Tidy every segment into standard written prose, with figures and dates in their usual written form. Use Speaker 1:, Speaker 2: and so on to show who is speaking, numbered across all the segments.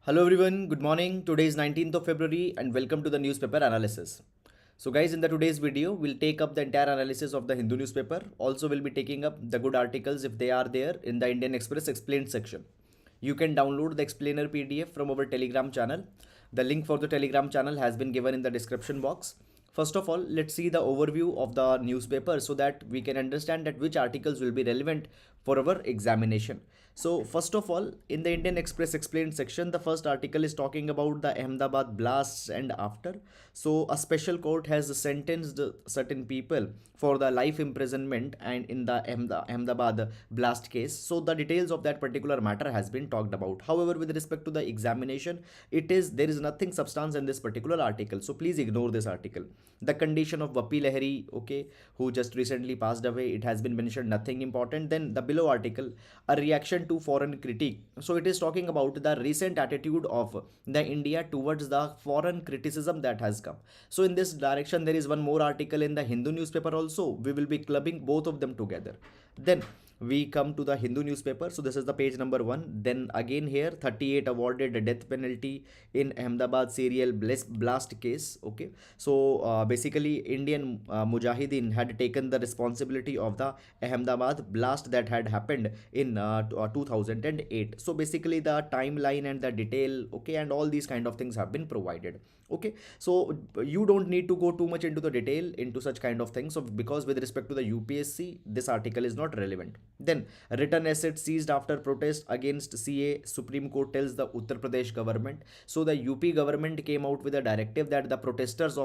Speaker 1: Hello everyone, good morning. Today is 19th of February and welcome to the newspaper analysis. So guys, in the today's video, we'll take up the entire analysis of the Hindu newspaper. Also, we'll be taking up the good articles if they are there in the Indian Express explained section. You can download the explainer PDF from our Telegram channel. The link for the Telegram channel has been given in the description box. First of all, let's see the overview of the newspaper so that we can understand that which articles will be relevant for our examination. So first of all, in the Indian Express explained section, the first article is talking about the Ahmedabad blasts and after. So a special court has sentenced certain people for the life imprisonment and in the Ahmedabad blast case. So the details of that particular matter has been talked about. However, with respect to the examination, there is nothing substance in this particular article. So please ignore this article. The condition of Vapi Lahiri, okay, who just recently passed away, it has been mentioned, nothing important. Then the below article, a reaction to foreign critique. So it is talking about the recent attitude of the India towards the foreign criticism that has come. So in this direction, there is one more article in the Hindu newspaper also. We will be clubbing both of them together. Then we come to the Hindu newspaper. So this is the page number 1. Then again here 38 awarded a death penalty in Ahmedabad serial blast case. Okay. So basically Indian Mujahideen had taken the responsibility of the Ahmedabad blast that had happened in 2008. So basically the timeline and the detail, okay, and all these kind of things have been provided. Okay, so you don't need to go too much into the detail into such kind of things. So because with respect to the UPSC, this article is not relevant. Then return assets seized after protest against CA, Supreme Court tells the Uttar Pradesh government. So the UP government came out with a directive that the protesters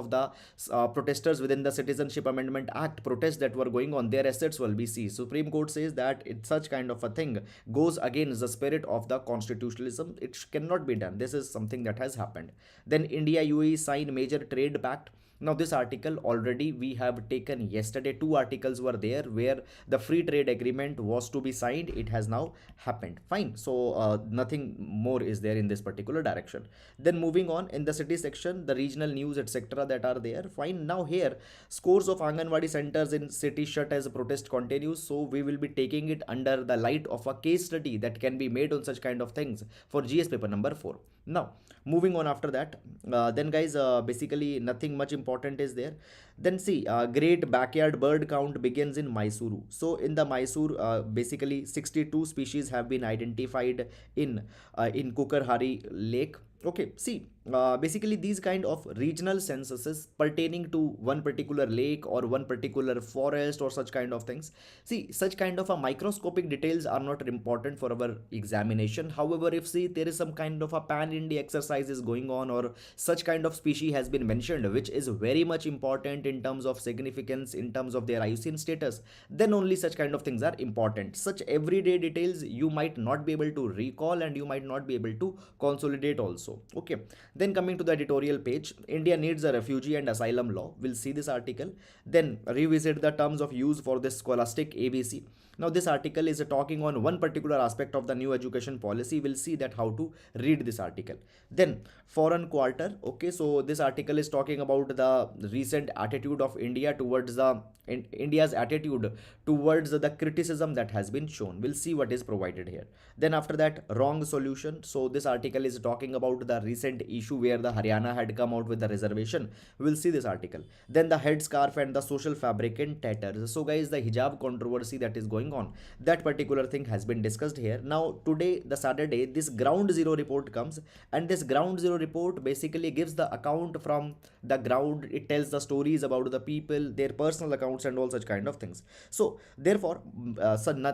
Speaker 1: within the Citizenship Amendment Act protest that were going on, their assets will be seized. Supreme Court says that it's such kind of a thing goes against the spirit of the constitutionalism. It cannot be done. This is something that has happened. Then India UAE sign major trade pact. Now this article already we have taken yesterday. Two articles were there where the free trade agreement was to be signed. It has now happened. Fine. So nothing more is there in this particular direction. Then moving on in the city section, the regional news etc. that are there. Fine. Now here scores of Anganwadi centers in city shut as protest continues. So we will be taking it under the light of a case study that can be made on such kind of things for GS paper number 4. Now moving on after that, then guys, basically nothing much important is there. Then see, great backyard bird count begins in Mysuru. So in the Mysore, basically 62 species have been identified in Kukarhari Lake. Okay, see, basically these kind of regional censuses pertaining to one particular lake or one particular forest or such kind of things. See, such kind of a microscopic details are not important for our examination. However, if see there is some kind of a pan-India exercise is going on or such kind of species has been mentioned, which is very much important in terms of significance, in terms of their IUCN status, then only such kind of things are important. Such everyday details you might not be able to recall and you might not be able to consolidate also. Okay, then coming to the editorial page, India needs a refugee and asylum law. We'll see this article. Then revisit the terms of use for this scholastic ABC. Now this article is talking on one particular aspect of the new education policy. We'll see that how to read this article. Then foreign quarter. Okay, so this article is talking about the recent attitude of India towards the India's attitude towards the criticism that has been shown. We'll see what is provided here. Then after that, wrong solution. So this article is talking about the recent issue where the Haryana had come out with the reservation. We'll see this article. Then the headscarf and the social fabric in tatters. So guys, the hijab controversy that is going on, that particular thing has been discussed here. Now today, the Saturday, this ground zero report comes, and this ground zero report basically gives the account from the ground. It tells the stories about the people, their personal accounts and all such kind of things. So therefore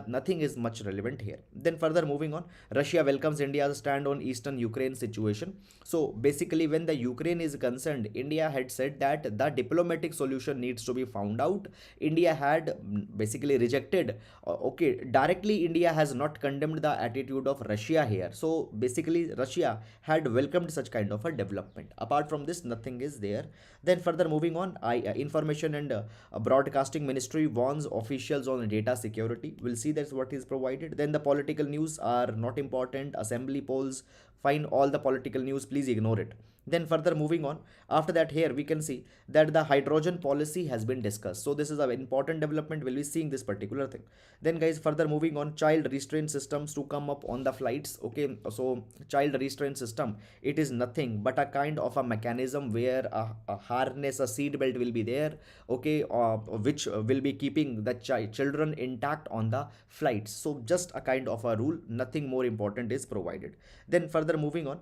Speaker 1: nothing is much relevant here. Then further moving on, Russia welcomes India's stand on eastern Ukraine situation. So basically when the Ukraine is concerned, India had said that the diplomatic solution needs to be found out. India had basically rejected, okay, directly India has not condemned the attitude of Russia here. So basically Russia had welcomed such kind of a development. Apart from this, nothing is there. Then further moving on, information and broadcasting ministry warns officials on data security. We'll see that's what is provided. Then the political news are not important. Assembly polls Fine, all the political news, please ignore it. Then further moving on, after that here we can see that the hydrogen policy has been discussed. So this is an important development. We'll be seeing this particular thing. Then guys, further moving on, child restraint systems to come up on the flights. Okay, so child restraint system, it is nothing but a kind of a mechanism where a harness, a seat belt will be there, okay, which will be keeping the children intact on the flights. So just a kind of a rule, nothing more important is provided. Then further moving on,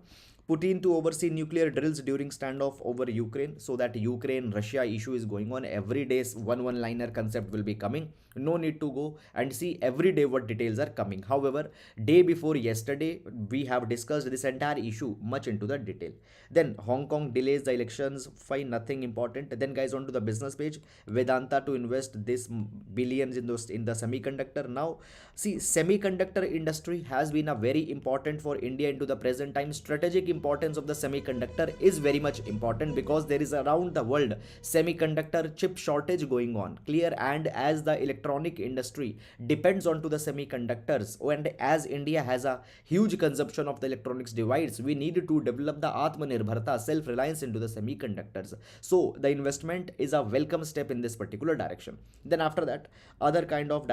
Speaker 1: Putin to oversee nuclear drills during standoff over Ukraine. So that Ukraine-Russia issue is going on. Every day one-liner concept will be coming. No need to go and see every day what details are coming. However, day before yesterday, we have discussed this entire issue much into the detail. Then Hong Kong delays the elections. Fine, nothing important. Then guys, on to the business page. Vedanta to invest this billions in the semiconductor. Now, see, semiconductor industry has been a very important for India into the present time. Strategic importance of the semiconductor is very much important because there is around the world semiconductor chip shortage going on, clear. And as the electronic industry depends on to the semiconductors, and as India has a huge consumption of the electronics device, we need to develop the atmanirbharta, self-reliance into the semiconductors. So the investment is a welcome step in this particular direction. Then after that, other kind of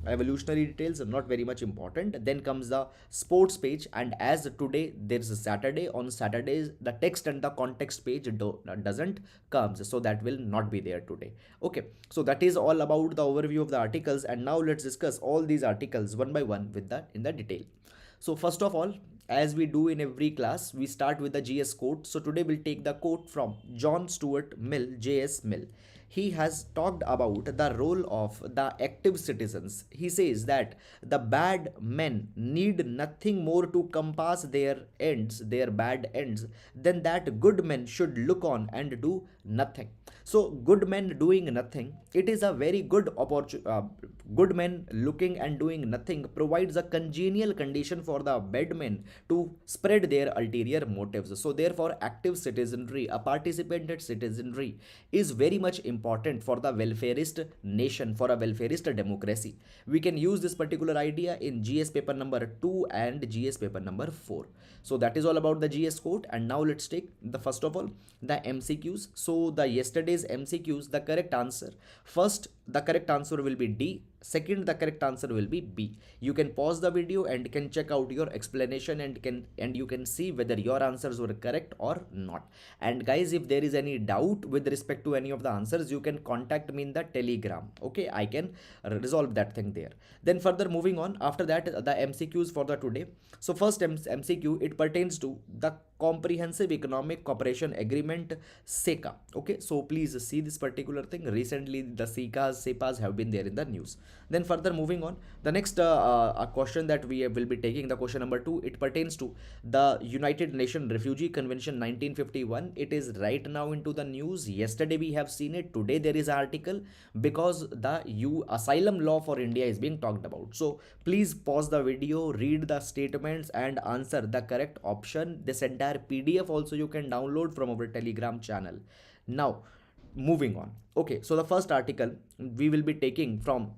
Speaker 1: evolutionary details, not very much important. Then comes the sports page, and as today there is a Saturday, on Saturdays the text and the context page doesn't comes, so that will not be there today. Okay, so that is all about the overview of the articles, and now let's discuss all these articles one by one with that in the detail. So first of all, as we do in every class, we start with the GS quote. So today we'll take the quote from John Stuart Mill, JS Mill. He has talked about the role of the active citizens. He says that the bad men need nothing more to compass their ends, their bad ends, than that good men should look on and do nothing. So good men doing nothing, it is a very good opportunity. Good men looking and doing nothing provides a congenial condition for the bad men to spread their ulterior motives. So therefore, active citizenry, a participated citizenry, is very much important for the welfarist nation, for a welfarist democracy. We can use this particular idea in GS paper number 2 and GS paper number 4. So that is all about the GS quote. And now let's take the first of all the MCQs. So the yesterday's MCQs, the correct answer, first the correct answer will be D. Second, the correct answer will be B. You can pause the video and can check out your explanation and you can see whether your answers were correct or not. And guys, if there is any doubt with respect to any of the answers, you can contact me in the Telegram. Okay, I can resolve that thing there. Then further moving on, after that the MCQs for the today. So first MCQ, it pertains to the Comprehensive Economic Cooperation Agreement, SECA. Okay, so please see this particular thing. Recently the SEPAs have been there in the news. Then further moving on, the next a question that we will be taking, the question number 2, it pertains to the United Nations Refugee Convention 1951. It is right now into the news. Yesterday we have seen it, today there is an article, because the asylum law for India is being talked about. So please pause the video, read the statements and answer the correct option. This entire PDF also you can download from our Telegram channel. Now moving on. Okay, so the first article we will be taking from,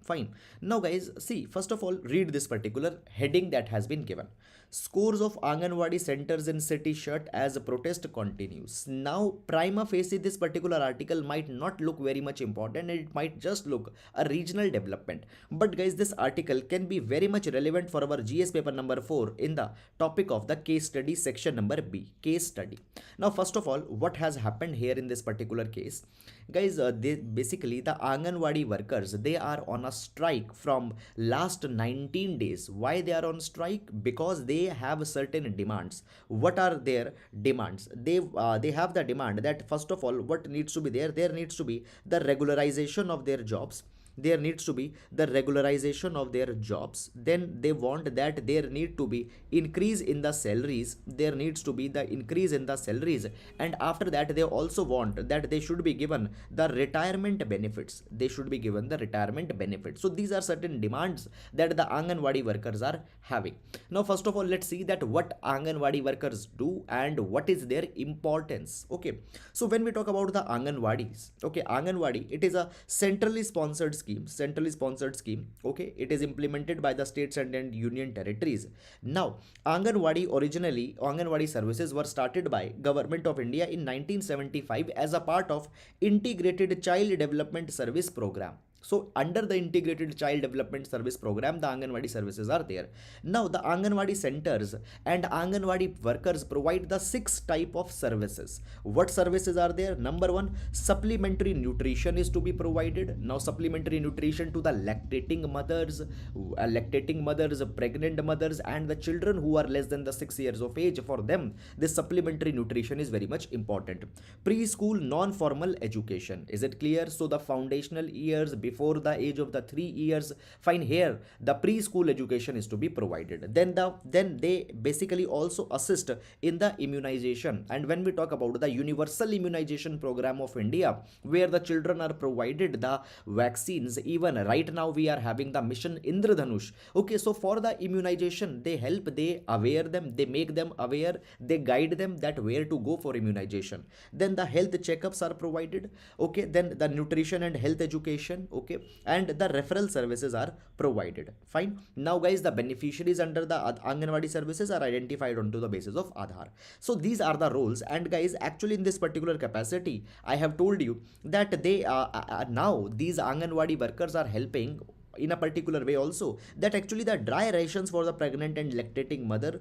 Speaker 1: fine. Now guys, see, first of all, read this particular heading that has been given. Scores of Anganwadi centers in city shut as protest continues. Now, prima facie, this particular article might not look very much important. It might just look a regional development. But guys, this article can be very much relevant for our GS paper number 4 in the topic of the case study section number B, case study. Now, first of all, what has happened here in this particular case? Guys, basically the Anganwadi workers, they are on a strike from last 19 days. Why they are on strike? Because they have certain demands. What are their demands? They have the demand that first of all, what needs to be there? There needs to be the regularization of their jobs. There needs to be the regularization of their jobs. Then they want that there need to be increase in the salaries. There needs to be the increase in the salaries. And after that, they also want that they should be given the retirement benefits. They should be given the retirement benefits. So these are certain demands that the Anganwadi workers are having. Now, first of all, let's see that what Anganwadi workers do and what is their importance. Okay. So when we talk about the Anganwadis, okay, Anganwadi, it is a centrally sponsored centrally sponsored scheme. Okay, it is implemented by the states and union territories. Now, Anganwadi services were started by Government of India in 1975 as a part of Integrated Child Development Service Program. So under the Integrated Child Development Service Program, the Anganwadi services are there. Now the Anganwadi centers and Anganwadi workers provide the 6 type of services. What services are there? Number one, supplementary nutrition is to be provided. Now supplementary nutrition to the lactating mothers, pregnant mothers, and the children who are less than the 6 years of age. For them, this supplementary nutrition is very much important. Preschool non-formal education. Is it clear? So the foundational years before the age of the 3 years, fine, here the preschool education is to be provided. Then they basically also assist in the immunization. And when we talk about the universal immunization program of India, where the children are provided the vaccines, even right now we are having the mission Indradhanush. Okay, so for the immunization, they help, they aware them, they make them aware, they guide them that where to go for immunization. Then the health checkups are provided. Okay, then the nutrition and health education. Okay, and the referral services are provided. Fine. Now guys, the beneficiaries under the Anganwadi services are identified onto the basis of Aadhaar. So these are the roles. And guys, actually in this particular capacity, I have told you that they now these Anganwadi workers are helping in a particular way also, that actually the dry rations for the pregnant and lactating mother,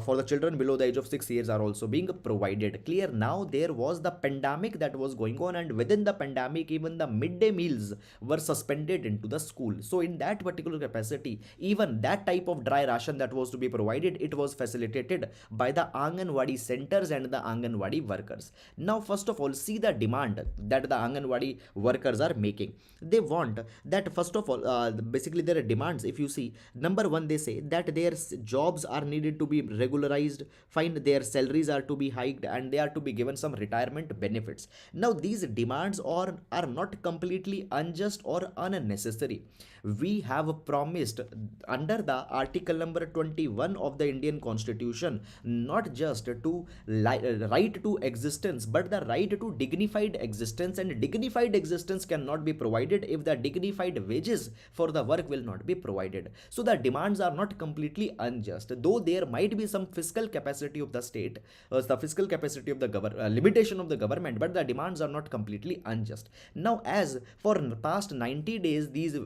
Speaker 1: for the children below the age of 6 years, are also being provided. Clear? Now there was the pandemic that was going on, and within the pandemic even the midday meals were suspended into the school. So in that particular capacity, even that type of dry ration that was to be provided, it was facilitated by the Anganwadi centers and the Anganwadi workers. Now first of all, see the demand that the Anganwadi workers are making. They want that first of all, basically their demands, if you see, number one, they say that their jobs are needed to be regularized. Fine, their salaries are to be hiked, and they are to be given some retirement benefits. Now these demands are not completely unjust or unnecessary. We have promised under the article number 21 of the Indian Constitution not just to right to existence, but the right to dignified existence, and dignified existence cannot be provided if the dignified wages for the work will not be provided. So the demands are not completely unjust, though there might be some fiscal capacity of the state, the fiscal capacity of the limitation of the government, but the demands are not completely unjust. Now as for past 90 days these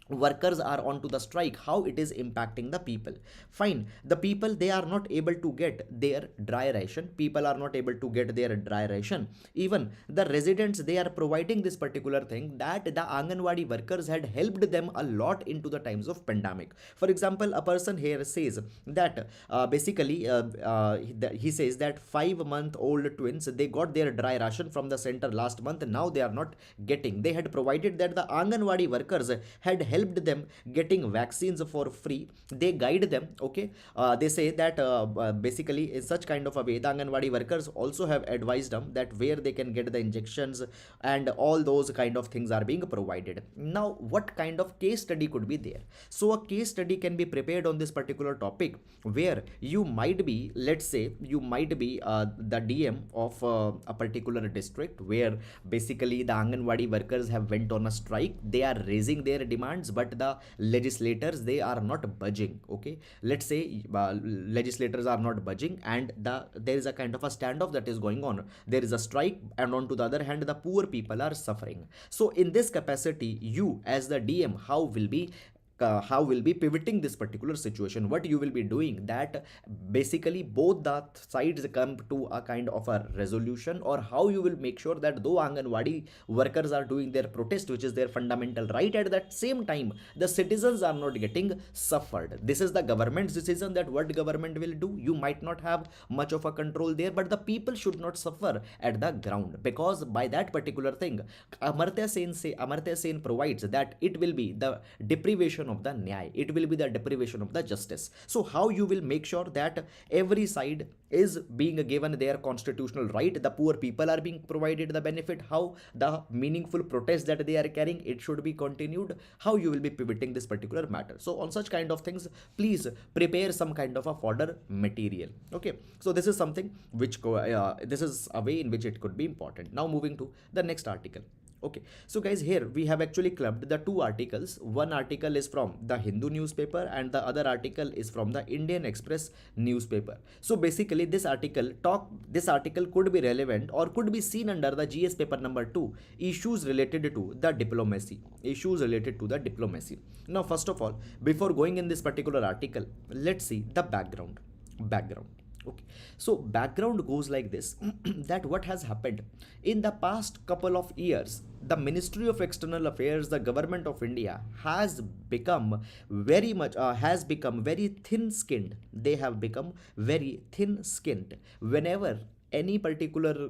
Speaker 1: workers are onto the strike, how it is impacting the people? Fine, the people, they are not able to get their dry ration. People are not able to get their dry ration. Even the residents, they are providing this particular thing, that the Anganwadi workers had helped them a lot into the times of pandemic. For example, a person here says that he says that 5-month-old twins, they got their dry ration from the center last month. Now they are not getting. They had provided that the Anganwadi workers had helped them getting vaccines for free. They guide them. Okay, they say that basically in such kind of a way, the Anganwadi workers also have advised them that where they can get the injections, and all those kind of things are being provided. Now what kind of case study could be there? So a case study can be prepared on this particular topic, where you might be, let's say you might be the DM of a particular district, where basically the Anganwadi workers have went on a strike. They are raising their demands, but the legislators, they are not budging. Okay, let's say legislators are not budging, and there is a kind of a standoff that is going on. There is a strike, and on to the other hand, the poor people are suffering. So in this capacity, you as the DM, how will be pivoting this particular situation? What you will be doing, that basically both the sides come to a kind of a resolution, or how you will make sure that though Anganwadi workers are doing their protest, which is their fundamental right, at that same time the citizens are not getting suffered. This is the government's decision, that what government will do. You might not have much of a control there, but the people should not suffer at the ground, because by that particular thing, Amartya Sen provides that it will be the deprivation of the nyay, it will be the deprivation of the justice. So how you will make sure that every side is being given their constitutional right, the poor people are being provided the benefit, how the meaningful protest that they are carrying, it should be continued, how you will be pivoting this particular matter? So on such kind of things, please prepare some kind of a fodder material. Okay, so this is something which this is a way in which it could be important. Now moving to the next article. Okay, so guys, here we have actually clubbed the two articles. One article is from the Hindu newspaper and the other article is from the Indian Express newspaper. So basically this article could be relevant or could be seen under the GS paper number 2, issues related to the diplomacy. Issues related to the diplomacy. Now first of all, before going in this particular article, let's see the background. Okay, so background goes like this that what has happened in the past couple of years, the Ministry of External Affairs, the government of India has become very thin skinned. They have become very thin skinned whenever any particular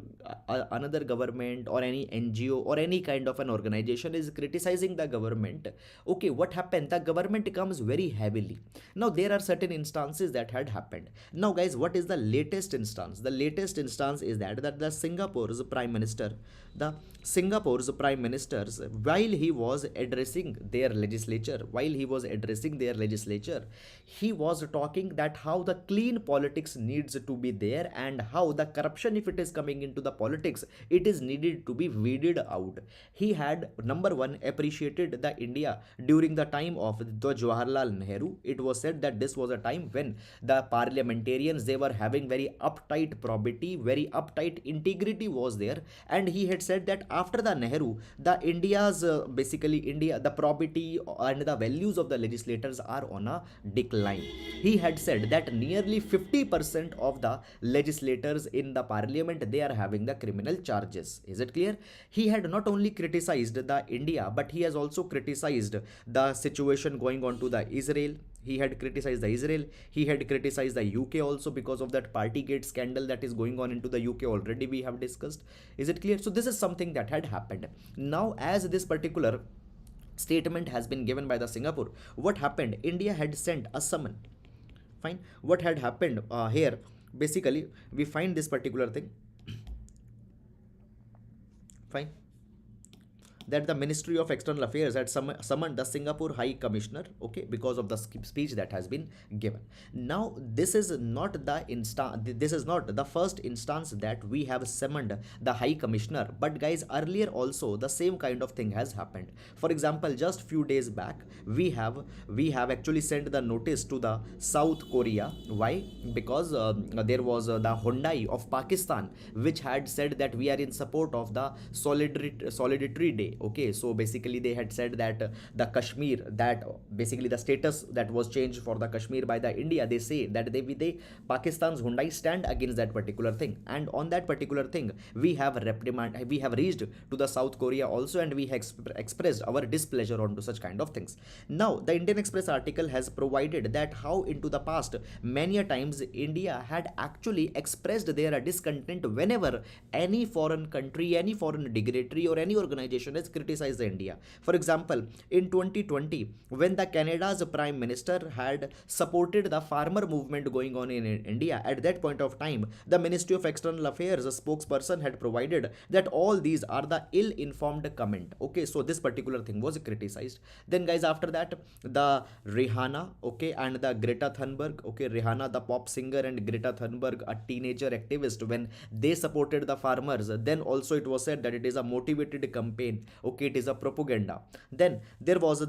Speaker 1: another government or any NGO or any kind of an organization is criticizing the government. Okay, what happened? The government comes very heavily. Now there are certain instances that had happened. Now guys, what is the latest instance? The latest instance is that the Singapore's prime ministers, while he was addressing their legislature, he was talking that how the clean politics needs to be there and how the corruption, if it is coming into the politics, it is needed to be weeded out. He had, number one, appreciated the India during the time of the Jawaharlal Nehru. It was said that this was a time when the parliamentarians, they were having very uptight probity, very uptight integrity was there, and he had said that after the Nehru, the India's India, the probity and the values of the legislators are on a decline. He had said that nearly 50% of the legislators in the parliament, they are having the criminal charges. Is it clear? He had not only criticized the India, but he has also criticized the situation going on to the Israel. He had criticized the Israel. He had criticized the UK also because of that Partygate scandal that is going on into the UK already we have discussed. Is it clear? So this is something that had happened. Now as this particular statement has been given by the Singapore, what happened? India had sent a summon. Fine. What had happened here? Basically, we find this particular thing. Fine. That the Ministry of External Affairs had summoned the Singapore High Commissioner, okay, because of the speech that has been given. Now, this is not the first instance that we have summoned the High Commissioner, but guys, earlier also the same kind of thing has happened. For example, just few days back, we have actually sent the notice to the South Korea. Why? Because there was the Hyundai of Pakistan, which had said that we are in support of the solidarity day. Okay, so basically they had said that the Kashmir, that basically the status that was changed for the Kashmir by the India, they say that they Pakistan's Hyundai stand against that particular thing, and on that particular thing we have reached to the South Korea also, and we have expressed our displeasure onto such kind of things. Now the Indian Express article has provided that how into the past many a times India had actually expressed their discontent whenever any foreign country, any foreign dignitary or any organization has criticized India. For example, in 2020, when the Canada's prime minister had supported the farmer movement going on in India, at that point of time, the Ministry of External Affairs spokesperson had provided that all these are the ill-informed comment. Okay, so this particular thing was criticized. Then guys, after that, the Rihanna, okay, and the Greta Thunberg, okay, Rihanna, the pop singer, and Greta Thunberg, a teenager activist, when they supported the farmers, then also it was said that it is a motivated campaign. Okay, it is a propaganda. Then there was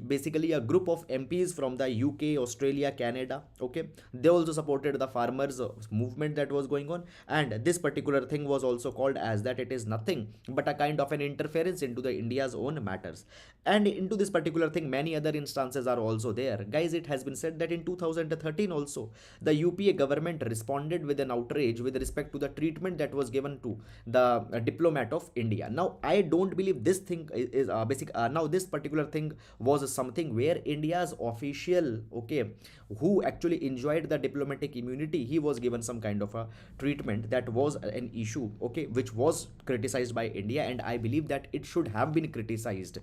Speaker 1: basically a group of MPs from the UK, Australia, Canada. Okay, they also supported the farmers movement that was going on, and this particular thing was also called as that it is nothing but a kind of an interference into the India's own matters. And into this particular thing, many other instances are also there. Guys, it has been said that in 2013 also, the UPA government responded with an outrage with respect to the treatment that was given to the diplomat of India. Now, I don't believe this thing is now this particular thing was something where India's official, okay, who actually enjoyed the diplomatic immunity, he was given some kind of a treatment that was an issue, okay, which was criticized by India, and I believe that it should have been criticized.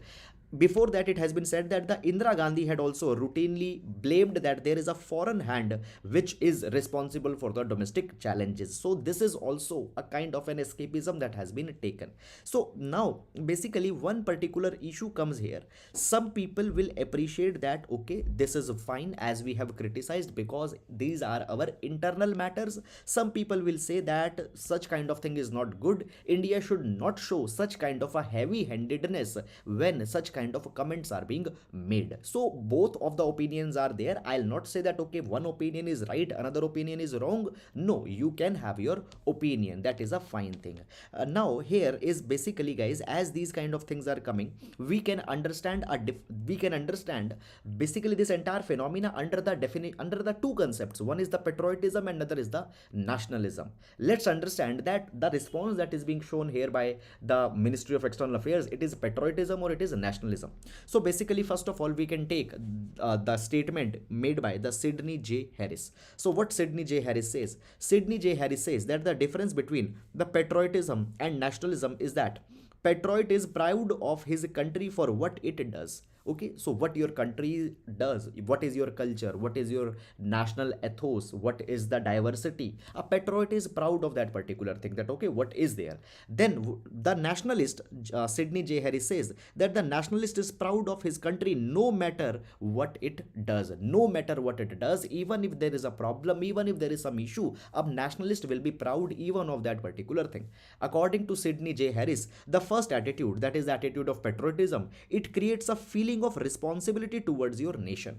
Speaker 1: before that, it has been said that the Indira Gandhi had also routinely blamed that there is a foreign hand which is responsible for the domestic challenges. So this is also a kind of an escapism that has been taken. So now basically one particular issue comes here. Some people will appreciate that, okay, this is fine as we have criticized because these are our internal matters. Some people will say that such kind of thing is not good. India should not show such kind of a heavy handedness when such kind of comments are being made. So both of the opinions are there. I'll not say that, okay, one opinion is right, another opinion is wrong. No, you can have your opinion. That is a fine thing. Now here is basically, guys, as these kind of things are coming, we can understand basically this entire phenomena under the two concepts. One is the patriotism and another is the nationalism. Let's understand that the response that is being shown here by the Ministry of External Affairs, it is patriotism or it is nationalism. So basically, first of all, we can take the statement made by the Sidney J. Harris. So what Sidney J. Harris says? Sidney J. Harris says that the difference between the patriotism and nationalism is that patriot is proud of his country for what it does. Okay, so what your country does, what is your culture, what is your national ethos, what is the diversity, a patriot is proud of that particular thing, that okay, what is there. Then the nationalist, Sidney J. Harris says that the nationalist is proud of his country no matter what it does. No matter what it does, even if there is a problem, even if there is some issue, a nationalist will be proud even of that particular thing. According to Sidney J. Harris, the first attitude, that is the attitude of patriotism, it creates a feeling of responsibility towards your nation.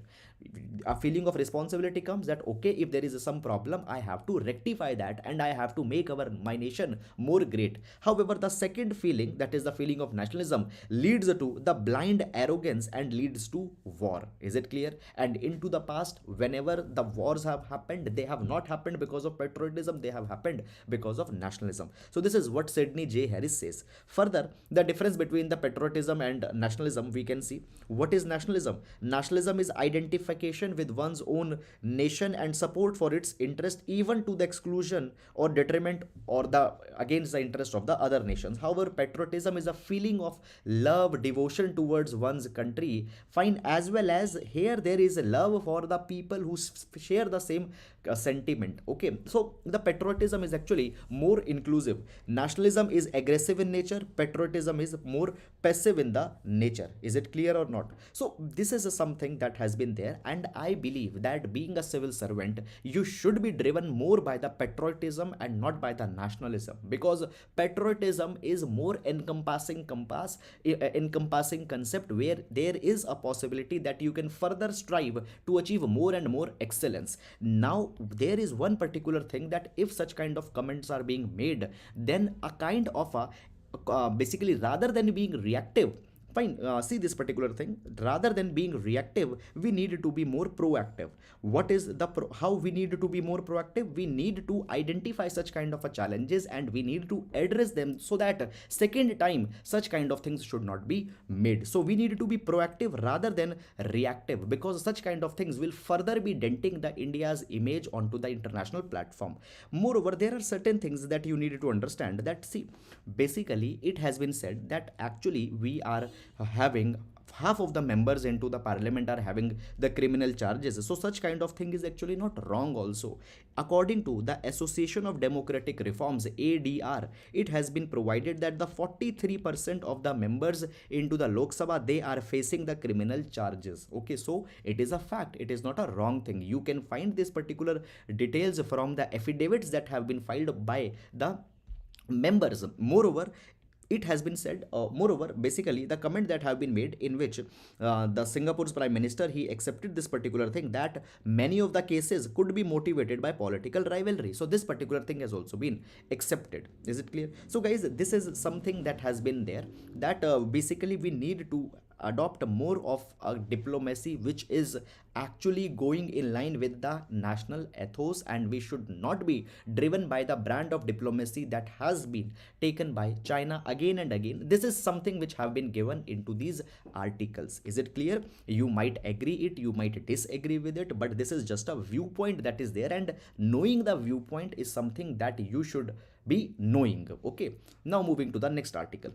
Speaker 1: A feeling of responsibility comes that, okay, if there is some problem, I have to rectify that and I have to make my nation more great. However, the second feeling, that is the feeling of nationalism, leads to the blind arrogance and leads to war. Is it clear? And into the past, whenever the wars have happened, they have not happened because of patriotism, they have happened because of nationalism. So this is what Sidney J. Harris says. Further, the difference between the patriotism and nationalism, we can see. What is nationalism? Nationalism is identification with one's own nation and support for its interest, even to the exclusion or detriment or the against the interest of the other nations. However, patriotism is a feeling of love, devotion towards one's country. Fine, as well as here there is a love for the people who share the same sentiment. Okay, so the patriotism is actually more inclusive. Nationalism is aggressive in nature, patriotism is more passive in the nature. Is it clear or not? So this is something that has been there, and I believe that being a civil servant, you should be driven more by the patriotism and not by the nationalism, because patriotism is more encompassing concept where there is a possibility that you can further strive to achieve more and more excellence. Now there is one particular thing, that if such kind of comments are being made, then a kind of a basically, rather than being reactive, fine, see this particular thing, rather than being reactive, we need to be more proactive. What is the how we need to be more proactive? We need to identify such kind of a challenges and we need to address them, so that second time such kind of things should not be made. So we need to be proactive rather than reactive, because such kind of things will further be denting the India's image onto the international platform. Moreover, there are certain things that you need to understand, that see, basically it has been said that actually we are having half of the members into the parliament are having the criminal charges. So such kind of thing is actually not wrong also. According to the Association of Democratic Reforms, ADR, it has been provided that the 43% of the members into the Lok Sabha, they are facing the criminal charges. Okay, so it is a fact, it is not a wrong thing. You can find this particular details from the affidavits that have been filed by the members. Moreover, it has been said, moreover, basically the comment that have been made, in which the Singapore's prime minister, he accepted this particular thing, that many of the cases could be motivated by political rivalry. So this particular thing has also been accepted. Is it clear? So guys, this is something that has been there, that basically we need to adopt more of a diplomacy which is actually going in line with the national ethos, and we should not be driven by the brand of diplomacy that has been taken by China again and again. This is something which have been given into these articles. Is it clear? You might agree it, you might disagree with it, but this is just a viewpoint that is there, and knowing the viewpoint is something that you should be knowing. Okay, now moving to the next article.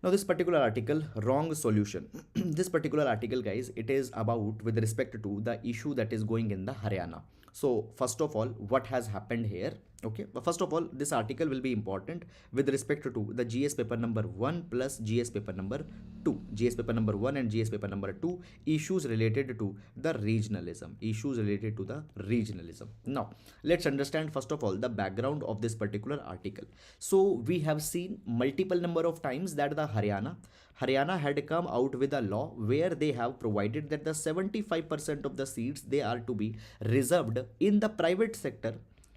Speaker 1: Now, this particular article, wrong solution. This particular article, guys, it is about with respect to the issue that is going in the Haryana. So, first of all, what has happened here? Okay, but first of all, this article will be important with respect to the GS paper number 1 plus GS paper number 2. GS paper number 1 and GS paper number 2, issues related to the regionalism. Issues related to the regionalism. Now, let's understand first of all the background of this particular article. So, we have seen multiple number of times that the Haryana had come out with a law where they have provided that the 75% of the seats they are to be reserved in the private sector.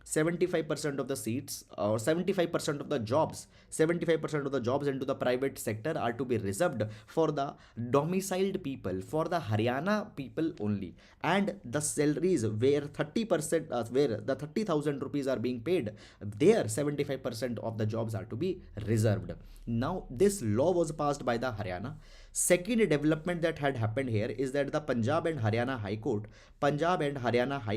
Speaker 1: 75% of the seats or 75% of the jobs, 75% of the jobs into the private sector are to be reserved for the domiciled people, for the Haryana people only, and the salaries where 30% where the 30,000 rupees are being paid, there 75% of the jobs are to be reserved. Now this law was passed by the Haryana. Second development that had happened here is that the Punjab and Haryana High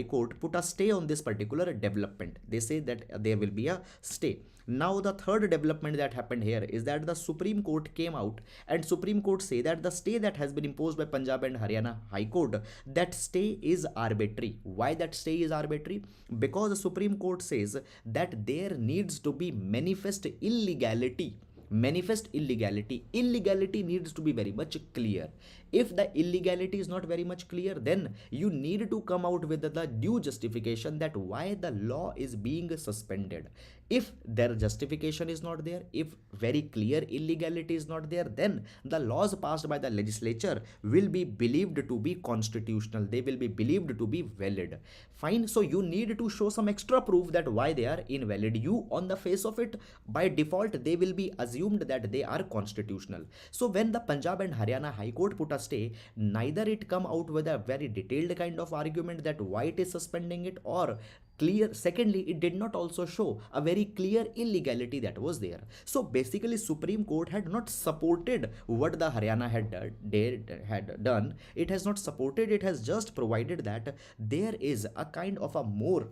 Speaker 1: Court put a stay on this particular development. They say that there will be a stay. Now the third development that happened here is that the Supreme Court came out and Supreme Court say that the stay that has been imposed by Punjab and Haryana High Court, that stay is arbitrary. Why that stay is arbitrary? Because the Supreme Court says that there needs to be manifest illegality. Illegality needs to be very much clear. If the illegality is not very much clear, then you need to come out with the due justification that why the law is being suspended. If their justification is not there, if very clear illegality is not there, then the laws passed by the legislature will be believed to be constitutional. They will be believed to be valid. Fine. So you need to show some extra proof that why they are invalid. You on the face of it, by default, they will be assumed that they are constitutional. So when the Punjab and Haryana High Court put a stay, neither it come out with a very detailed kind of argument that why it is suspending it, or clear, secondly, it did not also show a very clear illegality that was there. So basically Supreme Court had not supported what the Haryana had done. It has not supported, it has just provided that there is a kind of a more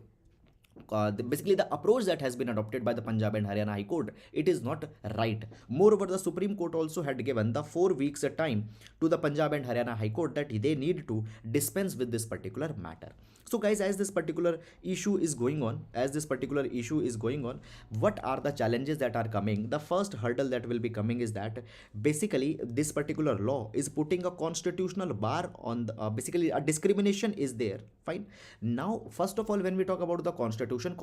Speaker 1: basically the approach that has been adopted by the Punjab and Haryana High Court, it is not right. Moreover, the Supreme Court also had given the 4 weeks time to the Punjab and Haryana High Court that they need to dispense with this particular matter. So guys, as this particular issue is going on, what are the challenges that are coming? The first hurdle that will be coming is that basically this particular law is putting a constitutional bar on the, basically a discrimination is there. Fine. Now, first of all, when we talk about the constitution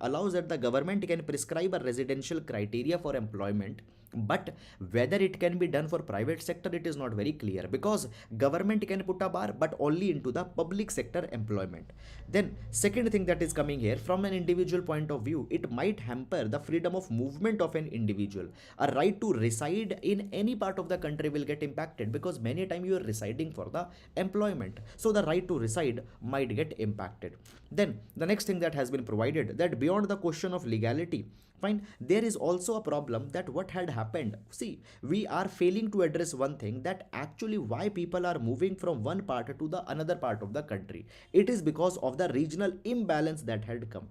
Speaker 1: allows that the government can prescribe a residential criteria for employment, but whether it can be done for private sector, it is not very clear, because government can put a bar but only into the public sector employment. Then second thing that is coming here, from an individual point of view, it might hamper the freedom of movement of an individual. A right to reside in any part of the country will get impacted, because many times you are residing for the employment, so the right to reside might get impacted. Then the next thing that has been provided, that beyond the question of legality, fine, there is also a problem that what had happened. See, we are failing to address one thing, that actually why people are moving from one part to the another part of the country. It is because of the regional imbalance that had come.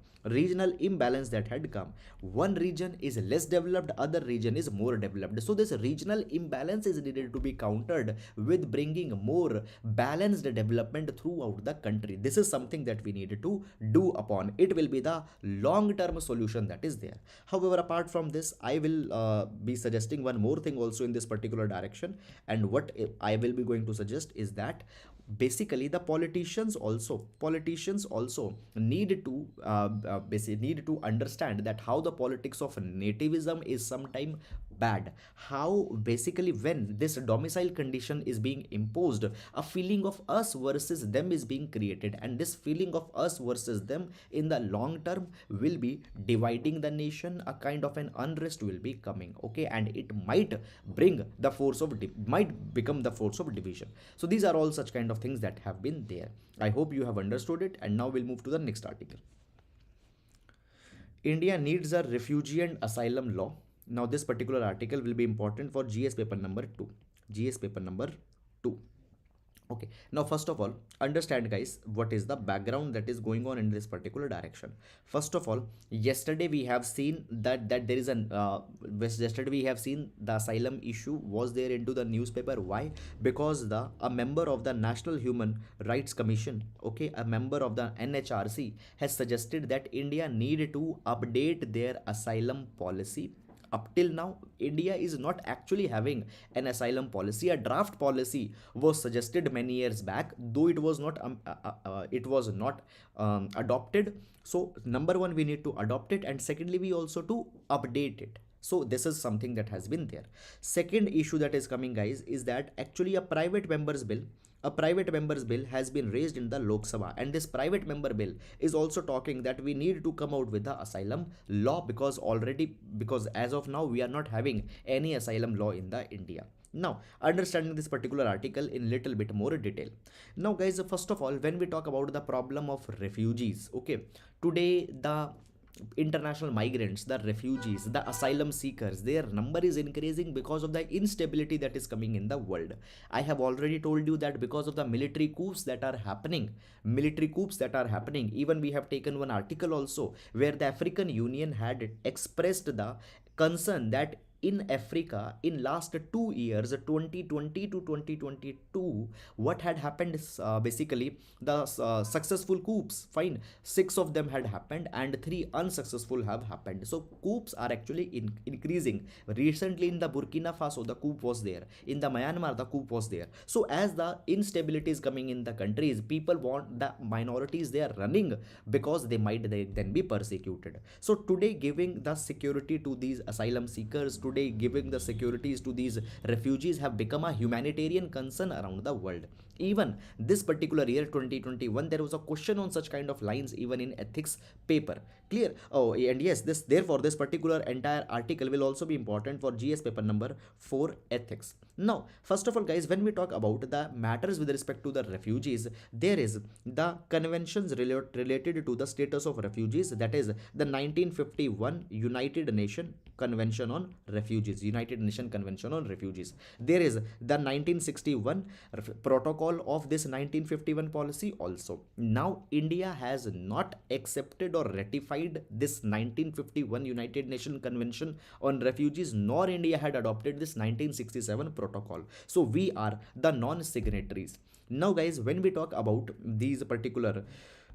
Speaker 1: One region is less developed, other region is more developed. So this regional imbalance is needed to be countered with bringing more balanced development throughout the country. This is something that we need to do upon. It will be the long-term solution that is there. However, apart from this, I will be suggesting one more thing also in this particular direction. And what I will be going to suggest is that basically the politicians also need to basically need to understand that how the politics of nativism is sometime bad. How basically when this domicile condition is being imposed, a feeling of us versus them is being created, and this feeling of us versus them in the long term will be dividing the nation. A kind of an unrest will be coming, okay, and it might bring the force of might become the force of division. So these are all such kind of things that have been there. I hope you have understood it, and now we'll move to the next article. India needs a refugee and asylum law. Now this particular article will be important for GS paper number 2. Okay, now first of all, understand guys what is the background that is going on in this particular direction. First of all, yesterday we have seen that there is an yesterday we have seen the asylum issue was there into the newspaper. Why? Because the a member of the National Human Rights Commission, okay, a member of the NHRC has suggested that India need to update their asylum policy. Up till now, India is not actually having an asylum policy. A draft policy was suggested many years back, though it was not adopted. So number one, we need to adopt it, and secondly, we also to update it. So this is something that has been there. Second issue that is coming guys is that actually a private members bill has been raised in the Lok Sabha, and this private member bill is also talking that we need to come out with the asylum law, because as of now we are not having any asylum law in the India. Now, understanding this particular article in little bit more detail. Now guys, first of all, when we talk about the problem of refugees, okay, today the international migrants, the refugees, the asylum seekers, their number is increasing because of the instability that is coming in the world. I have already told you that because of the military coups that are happening, even we have taken one article also where the African Union had expressed the concern that in Africa in last 2 years, 2020 to 2022, what had happened is basically the successful coups, fine, six of them had happened and three unsuccessful have happened. So coups are actually increasing. Recently in the Burkina Faso, the coup was there. In the Myanmar, the coup was there. So as the instability is coming in the countries, people want the minorities, they are running because they then be persecuted. So today, giving the security to these asylum seekers, today giving the securities to these refugees have become a humanitarian concern around the world. Even this particular year 2021, there was a question on such kind of lines even in ethics paper. Clear? Oh, and yes, this therefore this particular entire article will also be important for GS paper number 4 ethics. Now, first of all guys, when we talk about the matters with respect to the refugees, there is the conventions related to the status of refugees, that is the 1951 United Nation Convention on Refugees, United Nation Convention on Refugees. There is the 1961 protocol of this 1951 policy also. Now India has not accepted or ratified this 1951 United Nation Convention on Refugees, nor India had adopted this 1967 protocol. So we are the non-signatories. Now guys, when we talk about these particular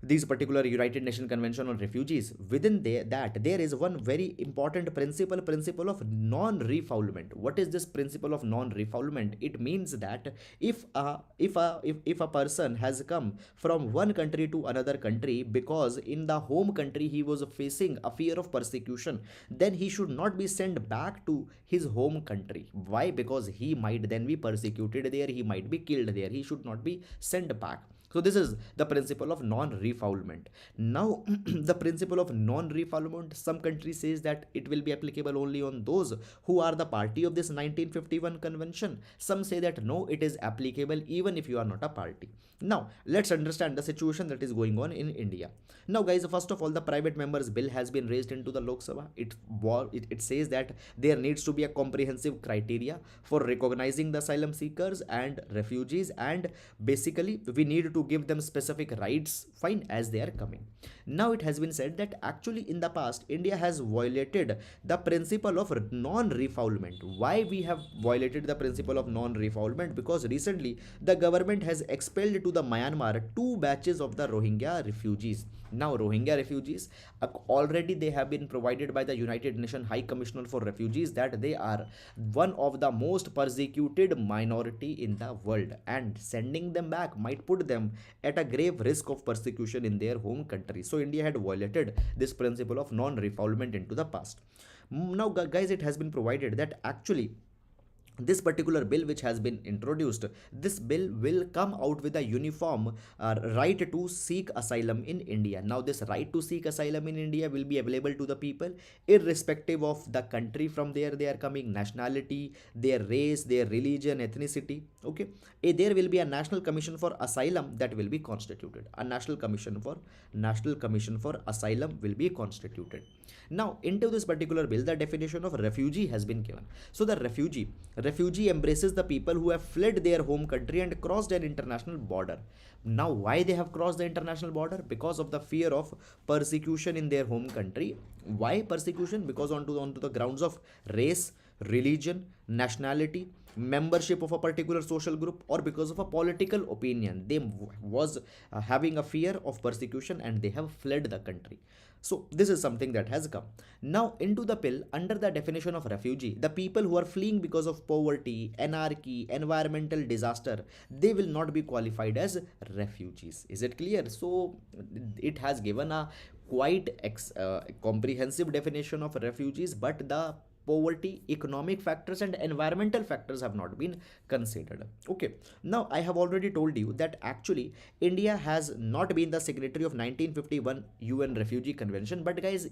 Speaker 1: United Nations Convention on Refugees, within that there is one very important principle of non-refoulement. What is this principle of non-refoulement? It means that if a person has come from one country to another country because in the home country he was facing a fear of persecution, then he should not be sent back to his home country. Why? Because he might then be persecuted there, he might be killed there, he should not be sent back. So this is the principle of non-refoulement. Now, the principle of non-refoulement, some country says that it will be applicable only on those who are the party of this 1951 convention. Some say that no, it is applicable even if you are not a party. Now, let's understand the situation that is going on in India. Now, guys, first of all, the private members bill has been raised into the Lok Sabha. It says that there needs to be a comprehensive criteria for recognizing the asylum seekers and refugees, and basically we need to give them specific rights, fine, as they are coming. Now it has been said that actually in the past India has violated the principle of non-refoulement. Why we have violated the principle of non-refoulement? Because recently the government has expelled to the Myanmar 2 batches of the Rohingya refugees. Now Rohingya refugees, already they have been provided by the United Nations High Commissioner for Refugees that they are one of the most persecuted minority in the world, and sending them back might put them at a grave risk of persecution in their home country. So India had violated this principle of non-refoulement into the past. Now guys, it has been provided that actually this particular bill which has been introduced, this bill will come out with a uniform right to seek asylum in India. Now this right to seek asylum in India will be available to the people irrespective of the country from there they are coming, nationality, their race, their religion, ethnicity. Okay, there will be a national commission for asylum that will be constituted. A national commission for asylum will be constituted. Now into this particular bill, the definition of refugee has been given. So the refugee refugee embraces the people who have fled their home country and crossed an international border. Now, why they have crossed the international border? Because of the fear of persecution in their home country. Why persecution? Because onto the grounds of race, religion, nationality, membership of a particular social group, or because of a political opinion, they was having a fear of persecution and they have fled the country. So this is something that has come. Now into the pill, under the definition of refugee, the people who are fleeing because of poverty, anarchy, environmental disaster, they will not be qualified as refugees. Is it clear? So it has given a quite comprehensive definition of refugees, but the poverty, economic factors and environmental factors have not been considered. Okay, now I have already told you that actually India has not been the signatory of 1951 UN Refugee Convention, but guys,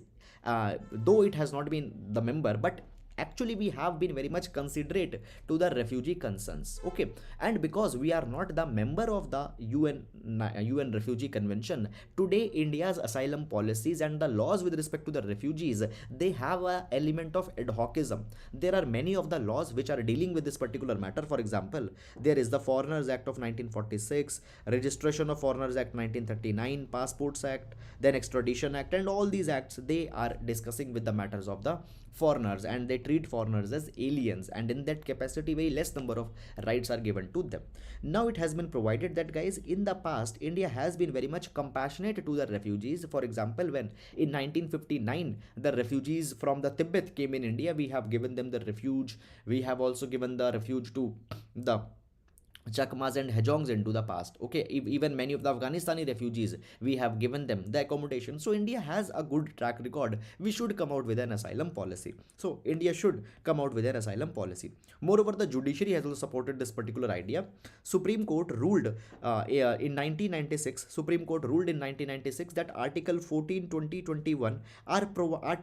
Speaker 1: though it has not been the member, but actually we have been very much considerate to the refugee concerns. Okay, and because we are not the member of the UN Refugee Convention, today India's asylum policies and the laws with respect to the refugees, they have a element of ad hocism. There are many of the laws which are dealing with this particular matter. For example, there is the Foreigners Act of 1946, Registration of Foreigners Act 1939, Passports Act, then Extradition Act, and all these acts, they are discussing with the matters of the foreigners, and they treat foreigners as aliens, and in that capacity very less number of rights are given to them. Now it has been provided that guys, in the past India has been very much compassionate to the refugees. For example, when in 1959 the refugees from the Tibet came in India, we have given them the refuge. We have also given the refuge to the Chakmas and Hejongs into the past. Okay, even many of the Afghanistani refugees, we have given them the accommodation. So India has a good track record. We should come out with an asylum policy. So India should come out with an asylum policy. Moreover, the judiciary has also supported this particular idea. Supreme Court ruled in 1996. Supreme Court ruled in 1996 that Article 14, 20, 21 are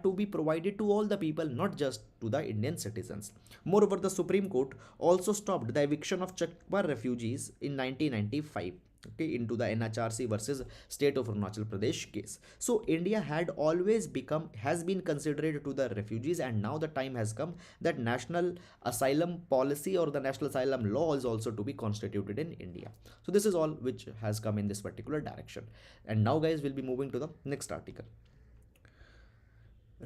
Speaker 1: to be provided to all the people, not just to the Indian citizens. Moreover, the Supreme Court also stopped the eviction of Chakma refugees in 1995, okay, into the NHRC versus State of Arunachal Pradesh case. So India has been considerate to the refugees, and now the time has come that national asylum policy or the national asylum law is also to be constituted in India. So this is all which has come in this particular direction. And now guys, we'll be moving to the next article.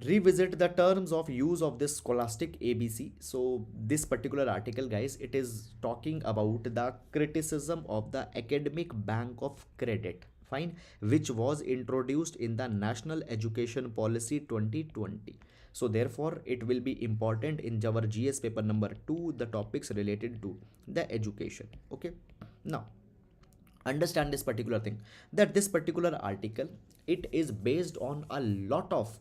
Speaker 1: Revisit the terms of use of this scholastic ABC. So this particular article guys, it is talking about the criticism of the academic bank of credit, fine, which was introduced in the National Education Policy 2020. So therefore it will be important in our GS paper number 2, the topics related to the education. Okay, now understand this particular thing, that this particular article, it is based on a lot of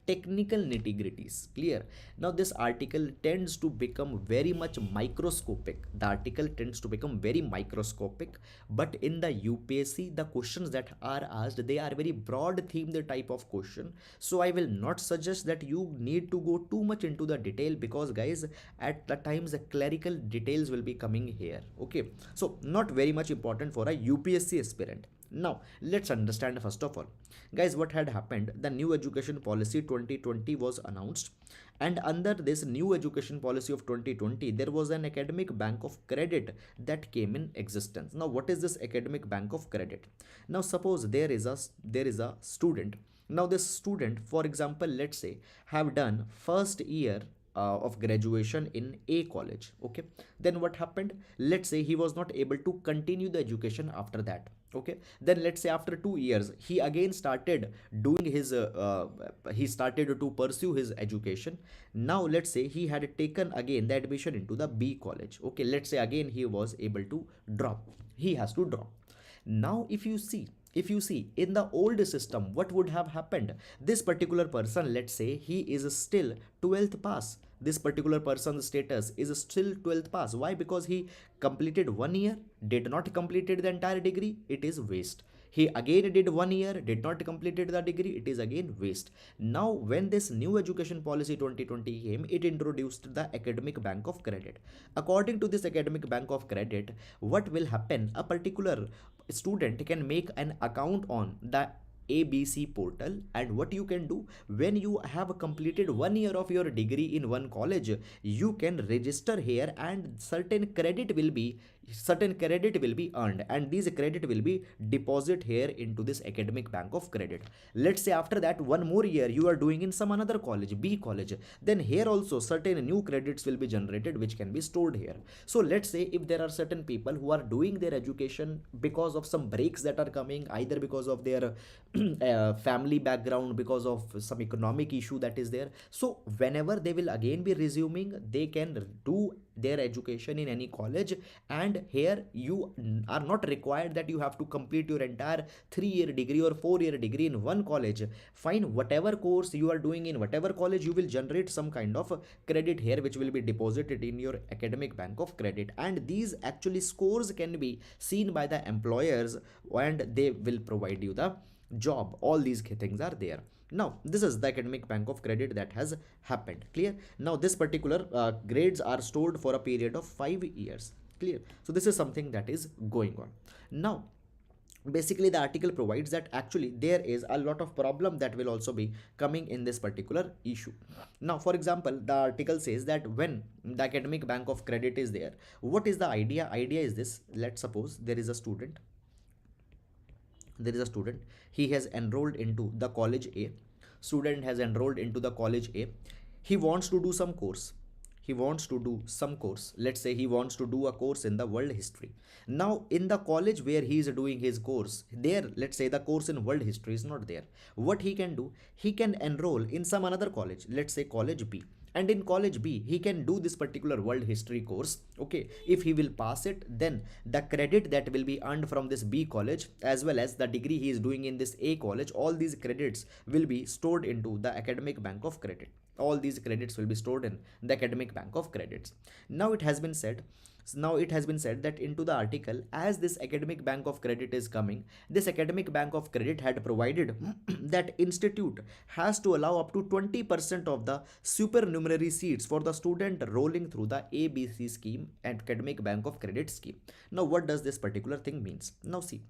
Speaker 1: technical nitty-gritties. Clear? Now this article tends to become very much microscopic. The article tends to become very microscopic, but in the UPSC, the questions that are asked, they are very broad themed type of question. So I will not suggest that you need to go too much into the detail, because guys, at the times the clerical details will be coming here. Okay, so not very much important for a UPSC aspirant. Now let's understand first of all guys what had happened. The new education policy 2020 was announced, and under this new education policy of 2020 there was an academic bank of credit that came in existence. Now what is this academic bank of credit? Now suppose there is a student. Now this student, for example, let's say have done first year of graduation in a college. Okay, then what happened? Let's say he was not able to continue the education after that. Okay, then let's say after 2 years he again started doing his he started to pursue his education. Now let's say he had taken again the admission into the B college. Okay, let's say again he was able to drop. He has to drop. Now if you see in the old system, what would have happened? This particular person, let's say he is still 12th pass. This particular person's status is still 12th pass. Why? Because he completed 1 year, did not completed the entire degree, it is waste. He again did 1 year, did not completed the degree, it is again waste. Now when this new education policy 2020 came, it introduced the academic bank of credit. According to this academic bank of credit, what will happen? A particular student can make an account on the ABC portal, and what you can do, when you have completed 1 year of your degree in one college, you can register here, and certain credit will be earned, and these credit will be deposit here into this academic bank of credit. Let's say after that 1 more year you are doing in some another college, B college, then here also certain new credits will be generated which can be stored here. So let's say if there are certain people who are doing their education because of some breaks that are coming, either because of their family background, because of some economic issue that is there, so whenever they will again be resuming, they can do their education in any college, and here you are not required that you have to complete your entire 3 year degree or 4 year degree in one college. Fine, whatever course you are doing in whatever college, you will generate some kind of credit here which will be deposited in your academic bank of credit, and these actually scores can be seen by the employers, and they will provide you the job. All these things are there. Now this is the academic bank of credit that has happened. Clear? Now this particular grades are stored for a period of 5 years. Clear? So this is something that is going on. Now basically the article provides that actually there is a lot of problem that will also be coming in this particular issue. Now for example, the article says that when the academic bank of credit is there, what is the idea is this: let's suppose there is a student, he has enrolled into the college A. Student has enrolled into the college A. He wants to do some course. Let's say he wants to do a course in the world history. Now in the college where he is doing his course, there, let's say the course in world history is not there. What he can do, he can enroll in some another college, let's say college B, and in college B he can do this particular world history course. Okay, if he will pass it, then the credit that will be earned from this B college, as well as the degree he is doing in this A college, all these credits will be stored into the academic bank of credit. All these credits will be stored in the academic bank of credits. Now it has been said that into the article, as this academic bank of credit is coming, this academic bank of credit had provided that institute has to allow up to 20% of the supernumerary seats for the student rolling through the ABC scheme and academic bank of credit scheme. Now what does this particular thing means? Now see,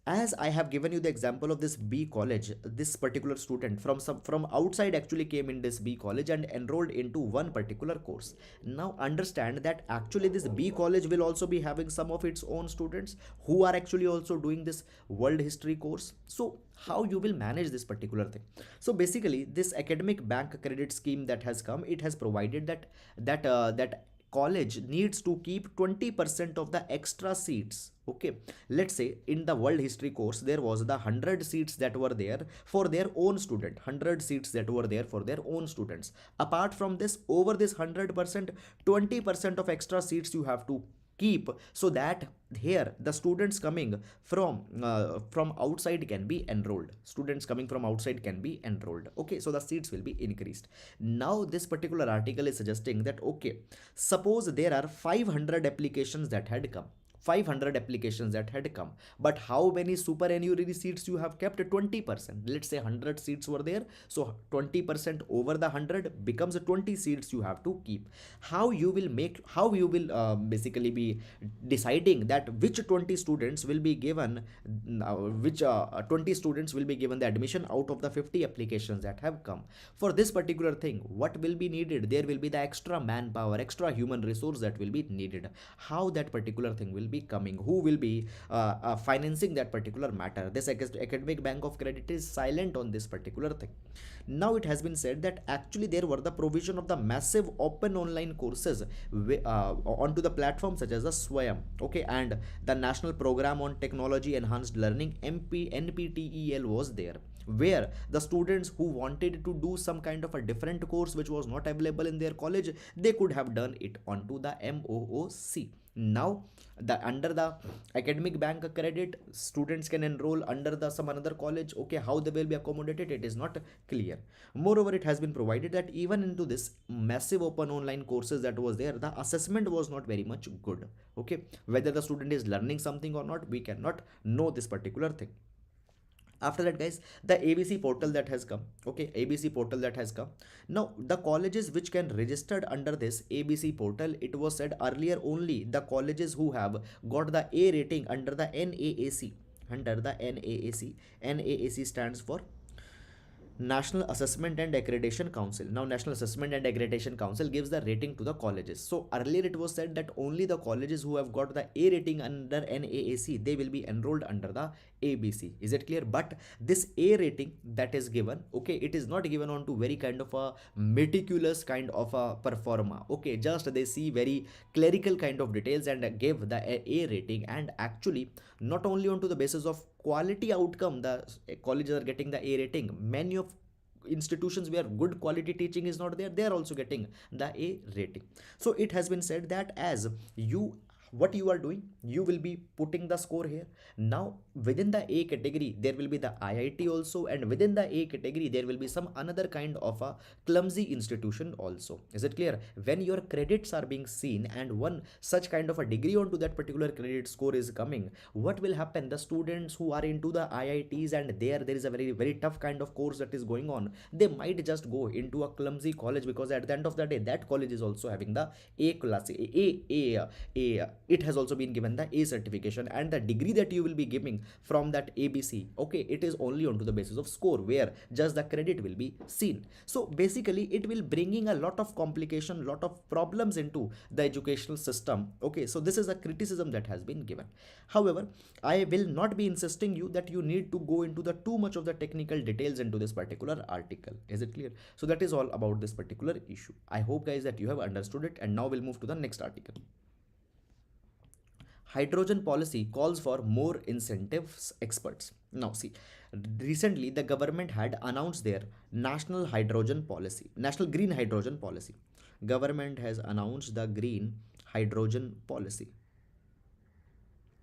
Speaker 1: as I have given you the example of this B college, this particular student from outside actually came in this B college and enrolled into one particular course. Now understand that actually this B college will also be having some of its own students who are actually also doing this world history course. So how you will manage this particular thing? So basically this academic bank credit scheme that has come, it has provided that college needs to keep 20% of the extra seats. Okay, let's say in the world history course there was the 100 seats that were there for their own student, 100 seats that were there for their own students. Apart from this, over this 100%, 20% of extra seats you have to keep, so that here the students coming from outside can be enrolled. Okay, so the seats will be increased. Now this particular article is suggesting that, okay, suppose there are 500 applications that had come, but how many superannuary seats you have kept? 20%. Let's say 100 seats were there, so 20% over the 100 becomes 20 seats you have to keep. How you will basically be deciding that which 20 students will be given the admission out of the 50 applications that have come? For this particular thing, what will be needed? There will be the extra manpower, extra human resource that will be needed. How that particular thing will be coming? Who will be financing that particular matter? This academic bank of credit is silent on this particular thing. Now it has been said that actually there were the provision of the massive open online courses onto the platform such as the Swayam, okay, and the National Program on Technology Enhanced Learning, NPTEL was there, where the students who wanted to do some kind of a different course which was not available in their college, they could have done it onto the MOOC. Now under the academic bank credit, students can enroll under some another college. Okay, how they will be accommodated, it is not clear. Moreover, it has been provided that even into this massive open online courses that was there, the assessment was not very much good. Okay, whether the student is learning something or not, we cannot know this particular thing. After that, guys, the ABC portal that has come. Okay, ABC portal that has come. Now the colleges which can registered under this ABC portal, it was said earlier only the colleges who have got the A rating under the NAAC, under the NAAC. NAAC stands for National Assessment and Accreditation Council. Now, National Assessment and Accreditation Council gives the rating to the colleges. So earlier it was said that only the colleges who have got the A rating under NAAC, they will be enrolled under the ABC. Is it clear? But this A rating that is given, okay, it is not given on to very kind of a meticulous kind of a performa. Okay, just they see very clerical kind of details and give the A rating. And actually, not only onto the basis of quality outcome the colleges are getting the A rating. Many of institutions where good quality teaching is not there, they are also getting the A rating. So it has been said that as you, what you are doing, you will be putting the score here. Now within the A category there will be the IIT also, and within the A category there will be some another kind of a clumsy institution also. Is it clear? When your credits are being seen and one such kind of a degree onto that particular credit score is coming, what will happen? The students who are into the IITs and there is a very tough kind of course that is going on, they might just go into a clumsy college, because at the end of the day that college is also having the A class, it has also been given the A certification, and the degree that you will be giving from that ABC, okay, it is only onto the basis of score where just the credit will be seen. So basically it will bringing a lot of complication, lot of problems into the educational system. Okay, so this is a criticism that has been given. However, I will not be insisting you that you need to go into the too much of the technical details into this particular article. Is it clear? So that is all about this particular issue. I hope guys that you have understood it, and now we'll move to the next article. Hydrogen policy calls for more incentives, experts. Now see, recently the government had announced their national hydrogen policy, national green hydrogen policy. Government has announced the green hydrogen policy.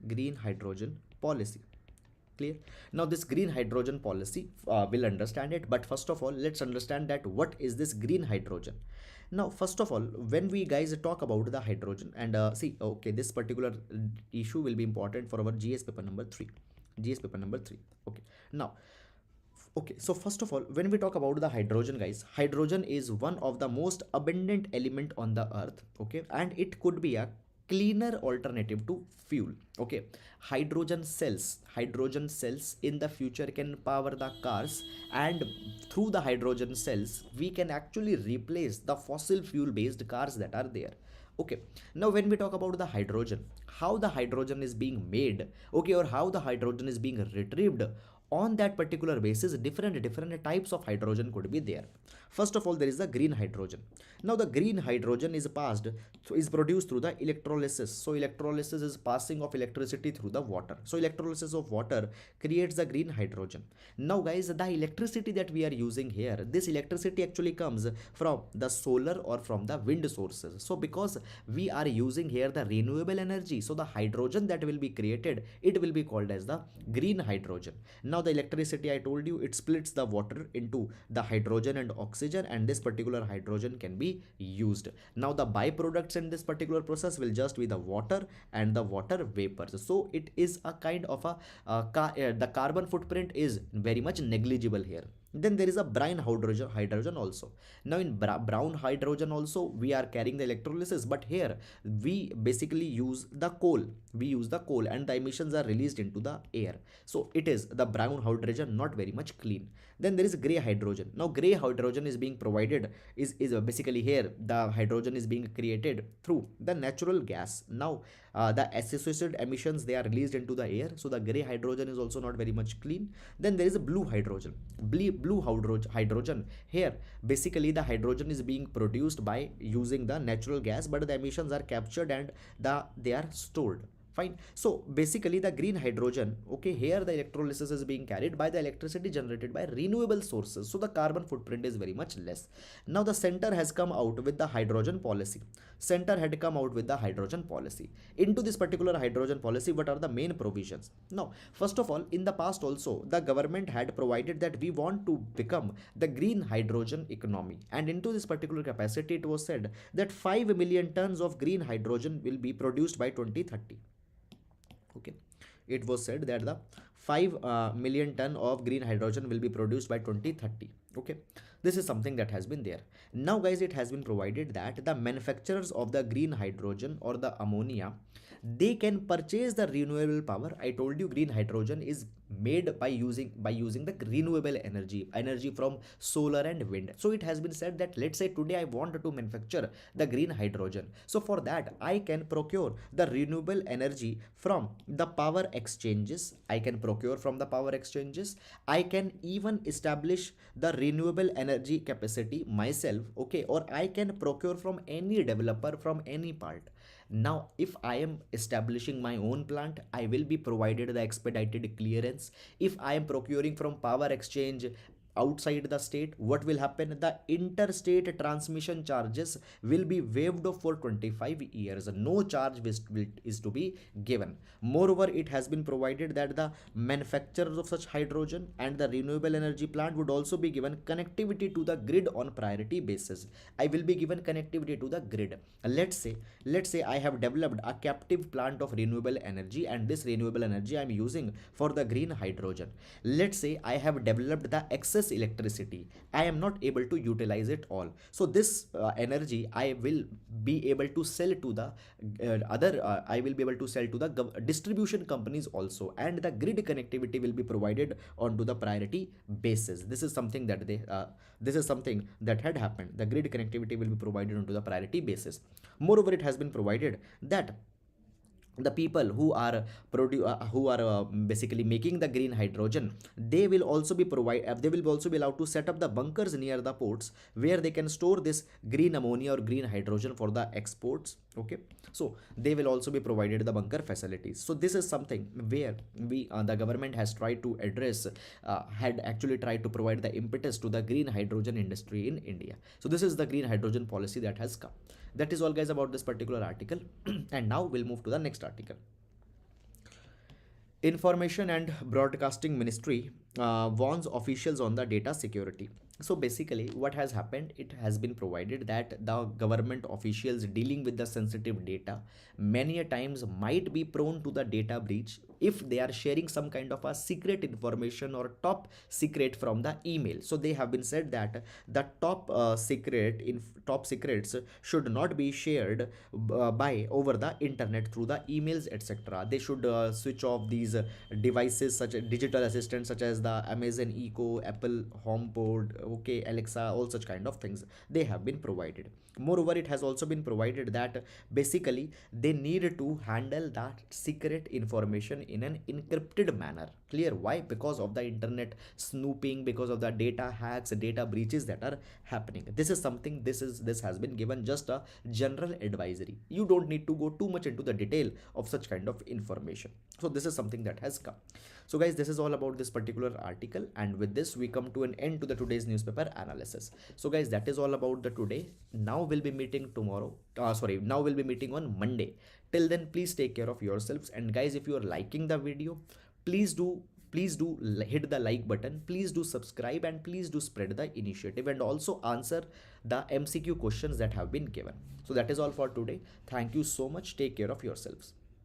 Speaker 1: Green hydrogen policy. Clear? Now this green hydrogen policy, we'll understand it, but first of all let's understand that what is this green hydrogen. Now first of all, when we guys talk about the hydrogen, and see, okay, this particular issue will be important for our GS paper number 3. GS paper number 3. Okay, now, okay, so first of all, when we talk about the hydrogen guys, hydrogen is one of the most abundant element on the earth. Okay, and it could be a cleaner alternative to fuel. Okay, hydrogen cells in the future can power the cars, and through the hydrogen cells we can actually replace the fossil fuel based cars that are there. Okay, now when we talk about the hydrogen, how the hydrogen is being made, okay, or how the hydrogen is being retrieved, on that particular basis different types of hydrogen could be there. First of all, there is the green hydrogen. Now the green hydrogen is produced through the electrolysis. So electrolysis is passing of electricity through the water. So electrolysis of water creates the green hydrogen. Now guys, the electricity that we are using here, this electricity actually comes from the solar or from the wind sources. So because we are using here the renewable energy, so the hydrogen that will be created, it will be called as the green hydrogen. Now the electricity, I told you, it splits the water into the hydrogen and oxygen, and this particular hydrogen can be used. Now the byproducts in this particular process will just be the water and the water vapors. So it is a kind of a the carbon footprint is very much negligible here. Then there is a brown hydrogen also. Now in brown hydrogen also we are carrying the electrolysis, but here we basically use the coal. We use the coal and the emissions are released into the air. So it is the brown hydrogen, not very much clean. Then there is gray hydrogen. Now gray hydrogen is being provided, is basically here the hydrogen is being created through the natural gas. Now the associated emissions, they are released into the air, so the gray hydrogen is also not very much clean. Then there is a blue hydrogen. Blue hydrogen, here basically the hydrogen is being produced by using the natural gas, but the emissions are captured and they are stored. Fine. So basically the green hydrogen, okay, here the electrolysis is being carried by the electricity generated by renewable sources, so the carbon footprint is very much less. Now the center has come out with the hydrogen policy. Center had come out with the hydrogen policy. Into this particular hydrogen policy, what are the main provisions? Now first of all, in the past also the government had provided that we want to become the green hydrogen economy, and into this particular capacity it was said that 5 million tons of green hydrogen will be produced by 2030. Okay, it was said that the 5 million ton of green hydrogen will be produced by 2030. Okay, this is something that has been there. Now guys, it has been provided that the manufacturers of the green hydrogen or the ammonia, they can purchase the renewable power. I told you green hydrogen is made by using the renewable energy from solar and wind. So it has been said that, let's say today I want to manufacture the green hydrogen, so for that I can procure the renewable energy from the power exchanges. I can procure from the power exchanges. I can even establish the renewable energy capacity myself, okay, or I can procure from any developer from any part. Now, if I am establishing my own plant, I will be provided the expedited clearance. If I am procuring from power exchange outside the state, what will happen? The interstate transmission charges will be waived off for 25 years. No charge is to be given. Moreover, it has been provided that the manufacturers of such hydrogen and the renewable energy plant would also be given connectivity to the grid on priority basis. I will be given connectivity to the grid. Let's say I have developed a captive plant of renewable energy, and this renewable energy I am using for the green hydrogen. Let's say I have developed the excess electricity. I am not able to utilize it all. So this energy I will be able to sell to the I will be able to sell to the distribution companies also, and the grid connectivity will be provided onto the priority basis. This is something that had happened. The grid connectivity will be provided onto the priority basis. Moreover, it has been provided that the people who are basically making the green hydrogen, they will also be allowed to set up the bunkers near the ports where they can store this green ammonia or green hydrogen for the exports. Okay, so they will also be provided the bunker facilities. So this is something where the government has tried to address, had actually tried to provide the impetus to the green hydrogen industry in India. So this is the green hydrogen policy that has come. That is all guys about this particular article. And now we'll move to the next article. Information and Broadcasting Ministry warns officials on the data security. So basically what has happened, it has been provided that the government officials dealing with the sensitive data many a times might be prone to the data breach if they are sharing some kind of a secret information or top secret from the email. So they have been said that the top secrets should not be shared by over the internet through the emails, etc. They should switch off these devices such as digital assistants such as the Amazon Echo, Apple HomePod, okay, Alexa, all such kind of things they have been provided. Moreover, it has also been provided that basically they need to handle that secret information in an encrypted manner. Clear? Why? Because of the internet snooping, because of the data hacks, data breaches that are happening. This is something, this has been given just a general advisory. You don't need to go too much into the detail of such kind of information. So this is something that has come. So guys, this is all about this particular article, and with this we come to an end to the today's newspaper analysis. So guys, that is all about the today. Now we'll be meeting tomorrow. Now we'll be meeting on Monday. Till then, please take care of yourselves. And guys, if you are liking the video, please do hit the like button, please do subscribe, and please do spread the initiative, and also answer the MCQ questions that have been given. So that is all for today. Thank you so much. Take care of yourselves.